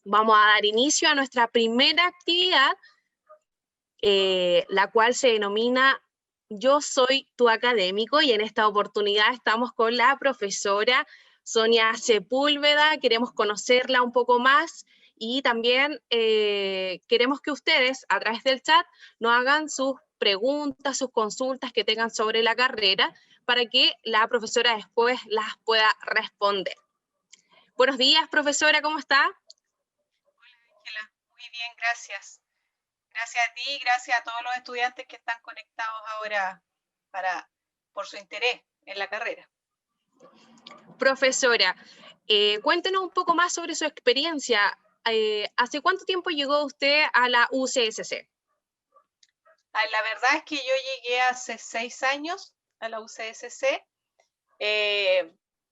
Vamos a dar inicio a nuestra primera actividad, la cual se denomina Yo soy tu académico, y en esta oportunidad estamos con la profesora Sonia Sepúlveda. Queremos conocerla un poco más y también queremos que ustedes a través del chat nos hagan sus preguntas, sus consultas que tengan sobre la carrera para que la profesora después las pueda responder. Buenos días, profesora, ¿cómo está? Ángela, muy bien, gracias. Gracias a ti y gracias a todos los estudiantes que están conectados ahora por su interés en la carrera. Profesora, cuéntenos un poco más sobre su experiencia. ¿Hace cuánto tiempo llegó usted a la UCSC? La verdad es que yo llegué hace 6 años a la UCSC.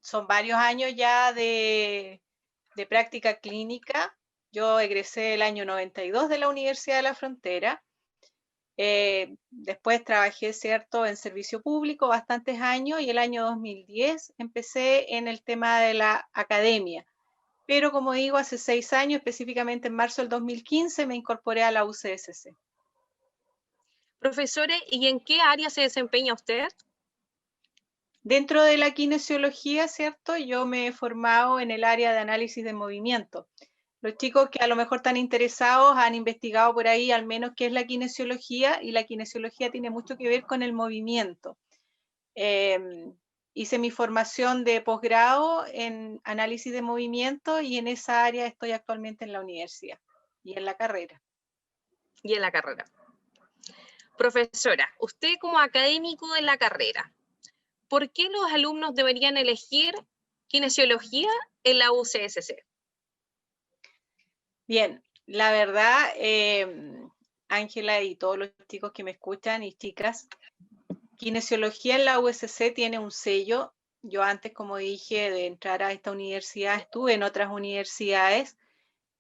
Son varios años ya de práctica clínica. Yo egresé el año 92 de la Universidad de la Frontera. Después trabajé, ¿cierto?, en servicio público bastantes años, y el año 2010 empecé en el tema de la academia. Pero como digo, hace 6 años, específicamente en marzo del 2015, me incorporé a la UCSC. Profesora, ¿y en qué área se desempeña usted? Dentro de la kinesiología, ¿cierto?, yo me he formado en el área de análisis de movimiento. Los chicos que a lo mejor están interesados han investigado por ahí al menos qué es la kinesiología, y la kinesiología tiene mucho que ver con el movimiento. Hice mi formación de posgrado en análisis de movimiento, y en esa área estoy actualmente en la universidad y en la carrera. Y en la carrera. Profesora, usted como académico de la carrera, ¿por qué los alumnos deberían elegir kinesiología en la UCSC? Bien, la verdad, Ángela y todos los chicos que me escuchan y chicas, kinesiología en la USC tiene un sello. Yo antes, como dije, de entrar a esta universidad, estuve en otras universidades,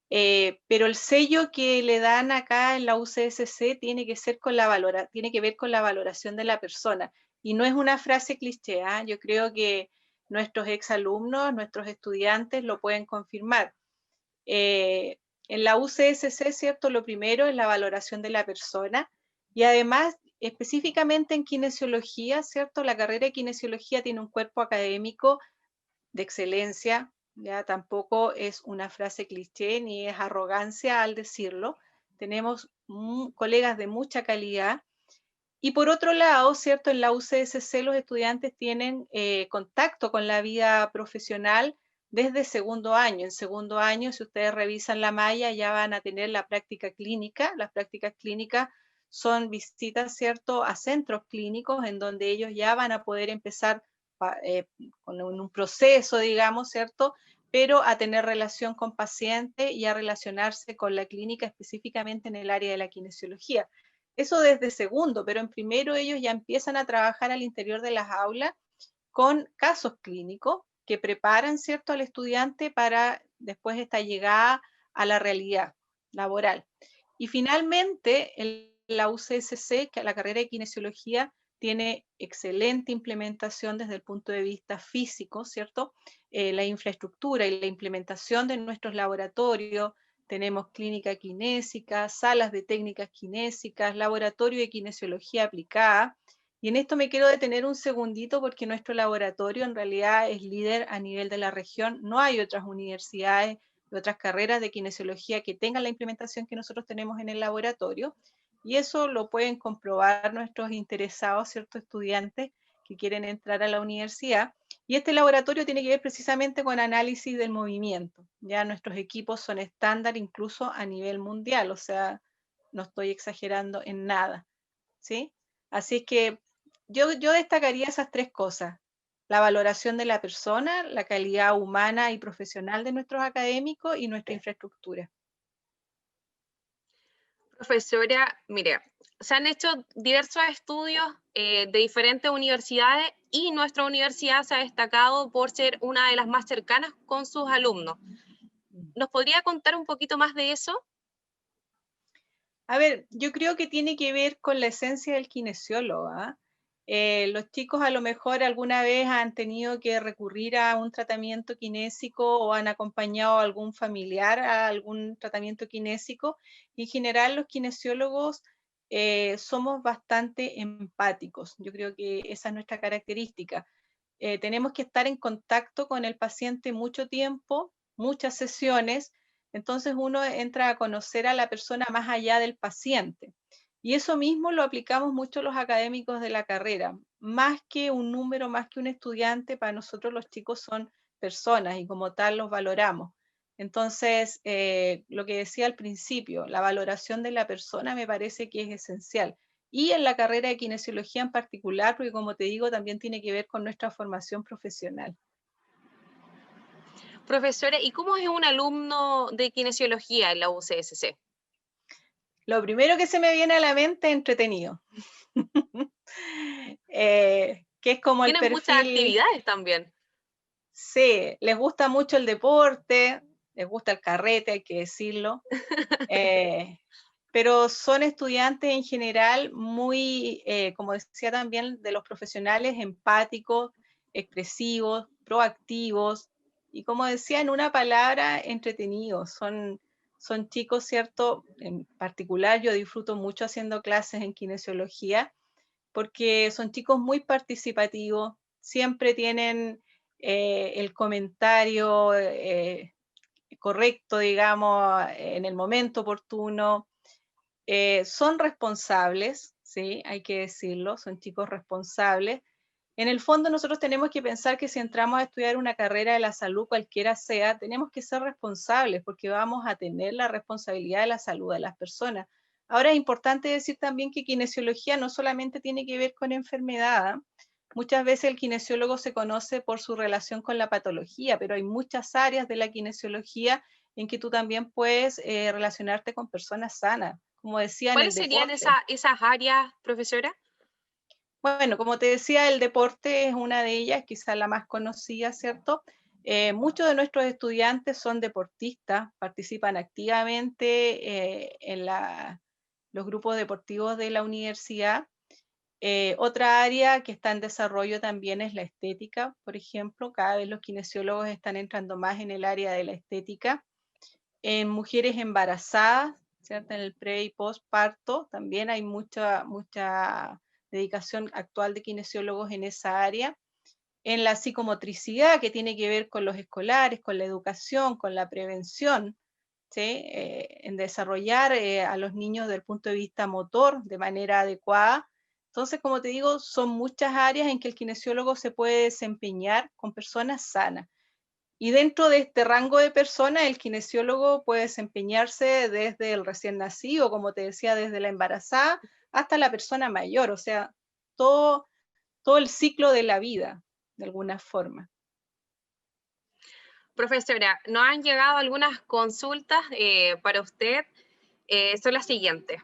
pero el sello que le dan acá en la UCSC tiene que ver con la valoración de la persona. Y no es una frase cliché, ¿eh? Yo creo que nuestros exalumnos, nuestros estudiantes lo pueden confirmar. En la UCSC, ¿cierto?, lo primero es la valoración de la persona, y además, específicamente en kinesiología, ¿cierto?, la carrera de kinesiología tiene un cuerpo académico de excelencia. Ya tampoco es una frase cliché ni es arrogancia al decirlo. Tenemos colegas de mucha calidad. Y por otro lado, ¿cierto?, en la UCSC los estudiantes tienen contacto con la vida profesional desde segundo año. En segundo año, si ustedes revisan la malla, ya van a tener la práctica clínica. Las prácticas clínicas son visitas, ¿cierto?, a centros clínicos en donde ellos ya van a poder empezar con un proceso, digamos, ¿cierto?, pero a tener relación con pacientes y a relacionarse con la clínica, específicamente en el área de la kinesiología. Eso desde segundo, pero en primero ellos ya empiezan a trabajar al interior de las aulas con casos clínicos que preparan, ¿cierto?, al estudiante para después esta llegada a la realidad laboral. Y finalmente, la UCSC, que la carrera de kinesiología, tiene excelente implementación desde el punto de vista físico, ¿cierto? La infraestructura y la implementación de nuestros laboratorios. Tenemos clínica kinésica, salas de técnicas kinésicas, laboratorio de kinesiología aplicada. Y en esto me quiero detener un segundito porque nuestro laboratorio en realidad es líder a nivel de la región. No hay otras universidades y otras carreras de kinesiología que tengan la implementación que nosotros tenemos en el laboratorio. Y eso lo pueden comprobar nuestros interesados, ¿cierto?, estudiantes que quieren entrar a la universidad. Y este laboratorio tiene que ver precisamente con análisis del movimiento. Ya nuestros equipos son estándar incluso a nivel mundial, o sea, no estoy exagerando en nada, ¿sí? Así que yo destacaría esas 3 cosas: la valoración de la persona, la calidad humana y profesional de nuestros académicos y nuestra infraestructura. Profesora, mire, se han hecho diversos estudios de diferentes universidades, y nuestra universidad se ha destacado por ser una de las más cercanas con sus alumnos. ¿Nos podría contar un poquito más de eso? A ver, yo creo que tiene que ver con la esencia del kinesiólogo, ¿ah? Los chicos a lo mejor alguna vez han tenido que recurrir a un tratamiento kinésico o han acompañado a algún familiar a algún tratamiento kinésico. Y en general los kinesiólogos somos bastante empáticos. Yo creo que esa es nuestra característica. Tenemos que estar en contacto con el paciente mucho tiempo, muchas sesiones, entonces uno entra a conocer a la persona más allá del paciente. Y eso mismo lo aplicamos mucho los académicos de la carrera. Más que un número, más que un estudiante, para nosotros los chicos son personas y como tal los valoramos. Entonces, lo que decía al principio, la valoración de la persona me parece que es esencial. Y en la carrera de kinesiología en particular, porque como te digo, también tiene que ver con nuestra formación profesional. Profesora, ¿y cómo es un alumno de kinesiología en la UCSC? Lo primero que se me viene a la mente es entretenido. Que es como el Tienen muchas perfil, actividades también. sí, les gusta mucho el deporte, les gusta el carrete, hay que decirlo, pero son estudiantes en general muy, como decía también, de los profesionales empáticos, expresivos, proactivos, y como decía en una palabra, entretenidos. Son chicos, ¿cierto? En particular yo disfruto mucho haciendo clases en kinesiología, porque son chicos muy participativos, siempre tienen el comentario correcto, digamos, en el momento oportuno. Son responsables, ¿sí? Hay que decirlo, son chicos responsables. En el fondo nosotros tenemos que pensar que si entramos a estudiar una carrera de la salud, cualquiera sea, tenemos que ser responsables porque vamos a tener la responsabilidad de la salud de las personas. Ahora es importante decir también que kinesiología no solamente tiene que ver con enfermedad. Muchas veces el kinesiólogo se conoce por su relación con la patología, pero hay muchas áreas de la kinesiología en que tú también puedes relacionarte con personas sanas, como decía en el ¿Cuáles serían deporte. esas áreas, profesora? Bueno, como te decía, el deporte es una de ellas, quizás la más conocida, ¿cierto? Muchos de nuestros estudiantes son deportistas, participan activamente en los grupos deportivos de la universidad. Otra área que está en desarrollo también es la estética, por ejemplo. Cada vez los kinesiólogos están entrando más en el área de la estética. En mujeres embarazadas, ¿cierto? En el pre y postparto también hay mucha dedicación actual de kinesiólogos en esa área. En la psicomotricidad, que tiene que ver con los escolares, con la educación, con la prevención, ¿sí? En desarrollar a los niños desde el punto de vista motor de manera adecuada. Entonces, como te digo, son muchas áreas en que el kinesiólogo se puede desempeñar con personas sanas. Y dentro de este rango de personas, el kinesiólogo puede desempeñarse desde el recién nacido, como te decía, desde la embarazada hasta la persona mayor, o sea, todo, todo el ciclo de la vida, de alguna forma. Profesora, nos han llegado algunas consultas para usted. Son las siguientes.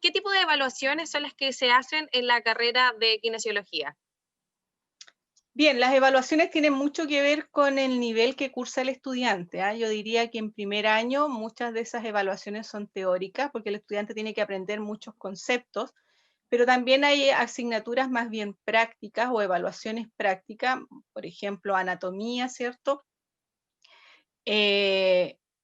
¿Qué tipo de evaluaciones son las que se hacen en la carrera de kinesiología? Bien, las evaluaciones tienen mucho que ver con el nivel que cursa el estudiante. Yo diría que en primer año muchas de esas evaluaciones son teóricas, porque el estudiante tiene que aprender muchos conceptos, pero también hay asignaturas más bien prácticas o evaluaciones prácticas, por ejemplo, anatomía, ¿cierto?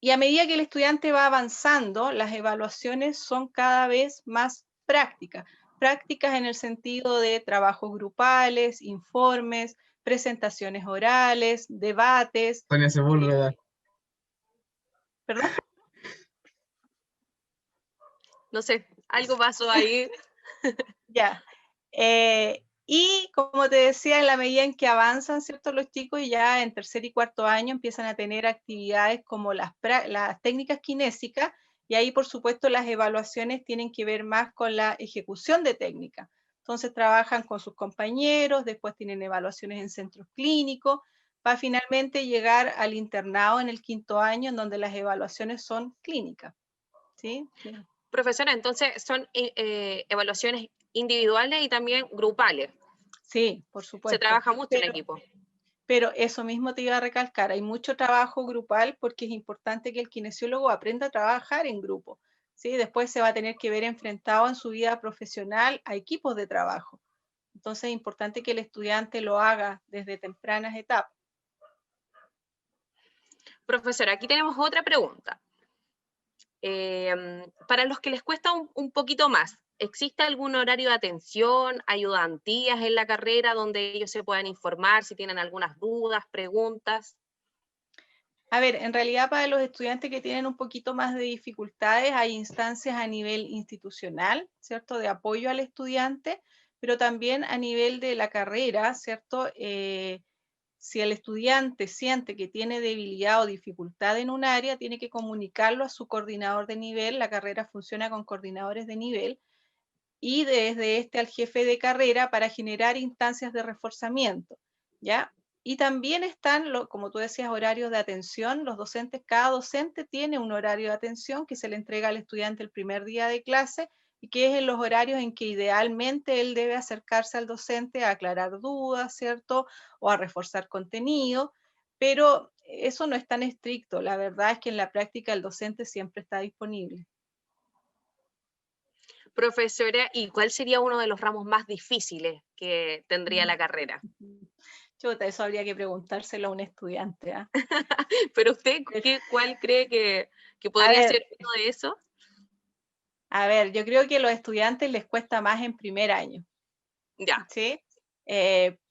Y a medida que el estudiante va avanzando, las evaluaciones son cada vez más prácticas. Prácticas en el sentido de trabajos grupales, informes, presentaciones orales, debates. Sonia Sepúlveda. ¿Perdón? No sé, algo pasó ahí. Ya. Y como te decía, en la medida en que avanzan, ¿cierto? Los chicos ya en tercer y cuarto año empiezan a tener actividades como las técnicas kinésicas, y ahí por supuesto las evaluaciones tienen que ver más con la ejecución de técnicas. Entonces trabajan con sus compañeros, después tienen evaluaciones en centros clínicos, para finalmente llegar al internado en el quinto año, en donde las evaluaciones son clínicas. ¿Sí? Profesora, entonces son evaluaciones individuales y también grupales. Sí, por Se supuesto. trabaja mucho en equipo. Pero eso mismo te iba a recalcar, hay mucho trabajo grupal porque es importante que el kinesiólogo aprenda a trabajar en grupo, ¿sí? Después se va a tener que ver enfrentado en su vida profesional a equipos de trabajo. Entonces es importante que el estudiante lo haga desde tempranas etapas. Profesora, aquí tenemos otra pregunta. Para los que les cuesta un poquito más, ¿existe algún horario de atención, ayudantías en la carrera donde ellos se puedan informar si tienen algunas dudas, preguntas? A ver, en realidad para los estudiantes que tienen un poquito más de dificultades, hay instancias a nivel institucional, ¿cierto? De apoyo al estudiante, pero también a nivel de la carrera, ¿cierto? Si el estudiante siente que tiene debilidad o dificultad en un área, tiene que comunicarlo a su coordinador de nivel. La carrera funciona con coordinadores de nivel y desde este al jefe de carrera para generar instancias de reforzamiento, ¿ya? Y también están, como tú decías, horarios de atención. Los docentes, cada docente tiene un horario de atención que se le entrega al estudiante el primer día de clase y que es en los horarios en que idealmente él debe acercarse al docente a aclarar dudas, ¿cierto? O a reforzar contenido, pero eso no es tan estricto. La verdad es que en la práctica el docente siempre está disponible. Profesora, ¿y cuál sería uno de los ramos más difíciles que tendría la carrera? Chuta, eso habría que preguntárselo a un estudiante, ¿ah? Pero usted, ¿cuál cree que A podría ver, ser uno de esos? yo creo que a los estudiantes les cuesta más en primer año, Ya, ¿sí?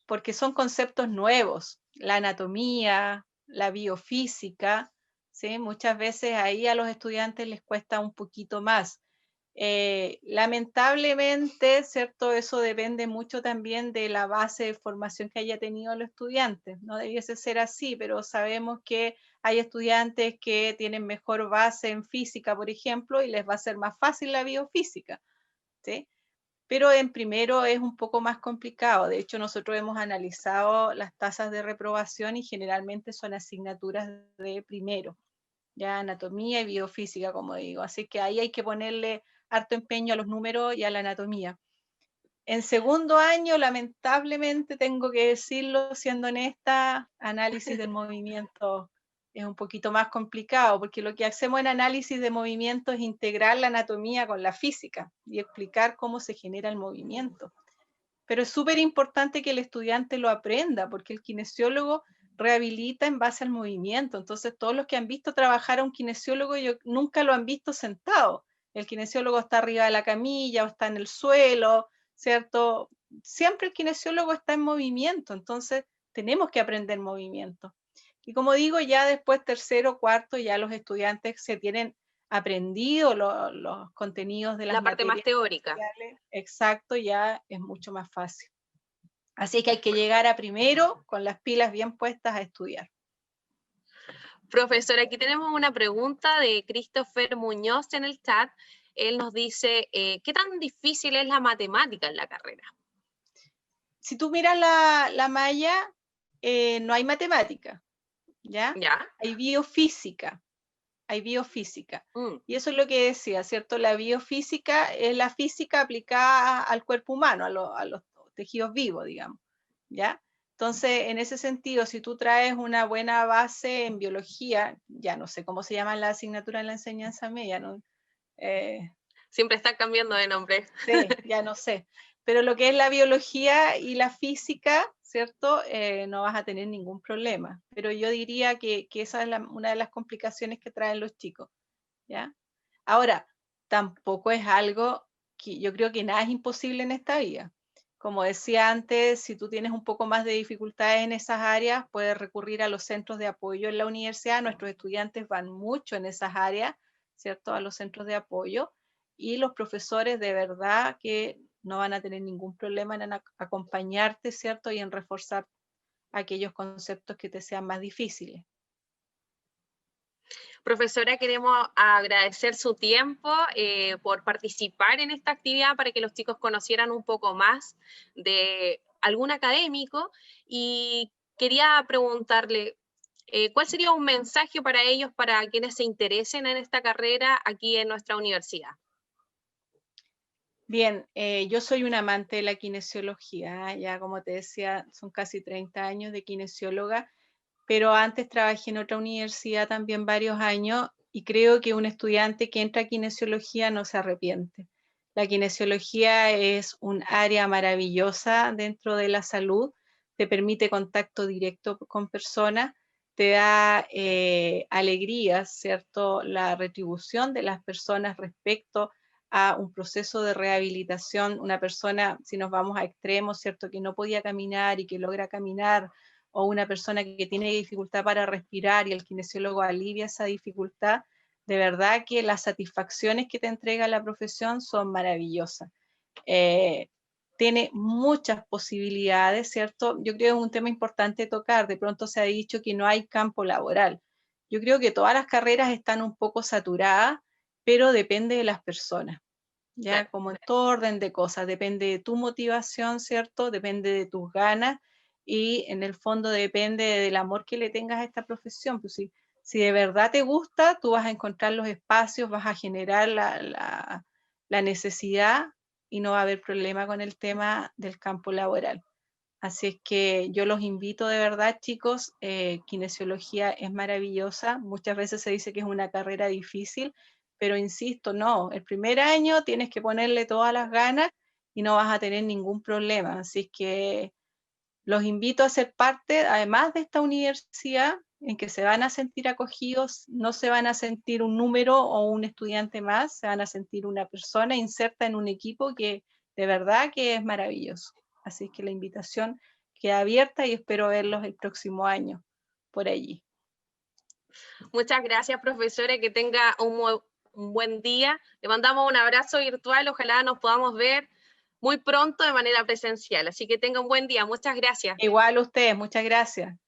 Porque son conceptos nuevos, la anatomía, la biofísica, ¿sí? Muchas veces ahí a los estudiantes les cuesta un poquito más. Lamentablemente, ¿cierto? Eso depende mucho también de la base de formación que haya tenido los estudiantes. No debiese ser así, pero sabemos que hay estudiantes que tienen mejor base en física, por ejemplo, y les va a ser más fácil la biofísica, ¿sí? Pero en primero es un poco más complicado. De hecho, nosotros hemos analizado las tasas de reprobación y generalmente son asignaturas de primero, ya anatomía y biofísica, como digo. Así que ahí hay que ponerle harto empeño a los números y a la anatomía. En segundo año, lamentablemente, tengo que decirlo, siendo honesta, análisis del movimiento es un poquito más complicado, porque lo que hacemos en análisis de movimiento es integrar la anatomía con la física y explicar cómo se genera el movimiento. Pero es súper importante que el estudiante lo aprenda, porque el kinesiólogo rehabilita en base al movimiento. Entonces, todos los que han visto trabajar a un kinesiólogo nunca lo han visto sentado. El kinesiólogo está arriba de la camilla o está en el suelo, ¿cierto? Siempre el kinesiólogo está en movimiento, entonces tenemos que aprender movimiento. Y como digo, ya después tercero, cuarto, ya los estudiantes se tienen aprendido los contenidos de las la parte más materias teórica. especiales, exacto, ya es mucho más fácil. Así que hay que llegar a primero con las pilas bien puestas a estudiar. Profesor, aquí tenemos una pregunta de Christopher Muñoz en el chat. Él nos dice, ¿qué tan difícil es la matemática en la carrera? Si tú miras la malla, no hay matemática, ¿ya? ¿Ya? Hay biofísica, hay biofísica. Mm. Y eso es lo que decía, ¿cierto? La biofísica es la física aplicada al cuerpo humano, a los tejidos vivos, digamos, ¿ya? Entonces, en ese sentido, si tú traes una buena base en biología, ya no sé cómo se llama la asignatura en la enseñanza media, ¿no? Siempre está cambiando de nombre. Sí, ya no sé. Pero lo que es la biología y la física, ¿cierto? No vas a tener ningún problema. Pero yo diría que esa es una de las complicaciones que traen los chicos, ¿ya? Ahora, tampoco es algo que yo creo que nada es imposible en esta vida. Como decía antes, si tú tienes un poco más de dificultades en esas áreas, puedes recurrir a los centros de apoyo en la universidad. Nuestros estudiantes van mucho en esas áreas, ¿cierto? A los centros de apoyo. Y los profesores de verdad que no van a tener ningún problema en acompañarte, ¿cierto? Y en reforzar aquellos conceptos que te sean más difíciles. Profesora, queremos agradecer su tiempo por participar en esta actividad para que los chicos conocieran un poco más de algún académico y quería preguntarle, ¿cuál sería un mensaje para ellos, para quienes se interesen en esta carrera aquí en nuestra universidad? Bien, yo soy un amante de la kinesiología, ya como te decía, son casi 30 años de kinesióloga, pero antes trabajé en otra universidad también varios años y creo que un estudiante que entra a kinesiología no se arrepiente. La kinesiología es un área maravillosa dentro de la salud, te permite contacto directo con personas, te da alegría, ¿cierto? La retribución de las personas respecto a un proceso de rehabilitación. Una persona, si nos vamos a extremos, ¿cierto? Que no podía caminar y que logra caminar, o una persona que tiene dificultad para respirar y el kinesiólogo alivia esa dificultad, de verdad que las satisfacciones que te entrega la profesión son maravillosas. Tiene muchas posibilidades, ¿cierto? Yo creo que es un tema importante tocar. De pronto se ha dicho que no hay campo laboral. Yo creo que todas las carreras están un poco saturadas, pero depende de las personas, ¿ya? Claro. Como en todo orden de cosas. Depende de tu motivación, ¿cierto? Depende de tus ganas y en el fondo depende del amor que le tengas a esta profesión. Pues si de verdad te gusta, tú vas a encontrar los espacios, vas a generar la necesidad y no va a haber problema con el tema del campo laboral. Así es que yo los invito de verdad, chicos, kinesiología es maravillosa. Muchas veces se dice que es una carrera difícil, pero insisto, no, el primer año tienes que ponerle todas las ganas y no vas a tener ningún problema. Así es que los invito a ser parte, además de esta universidad, en que se van a sentir acogidos, no se van a sentir un número o un estudiante más, se van a sentir una persona inserta en un equipo que de verdad que es maravilloso. Así que la invitación queda abierta y espero verlos el próximo año por allí. Muchas gracias, profesora, que tenga un buen día. Le mandamos un abrazo virtual, ojalá nos podamos ver muy pronto de manera presencial. Así que tenga un buen día. Muchas gracias. Igual ustedes, muchas gracias.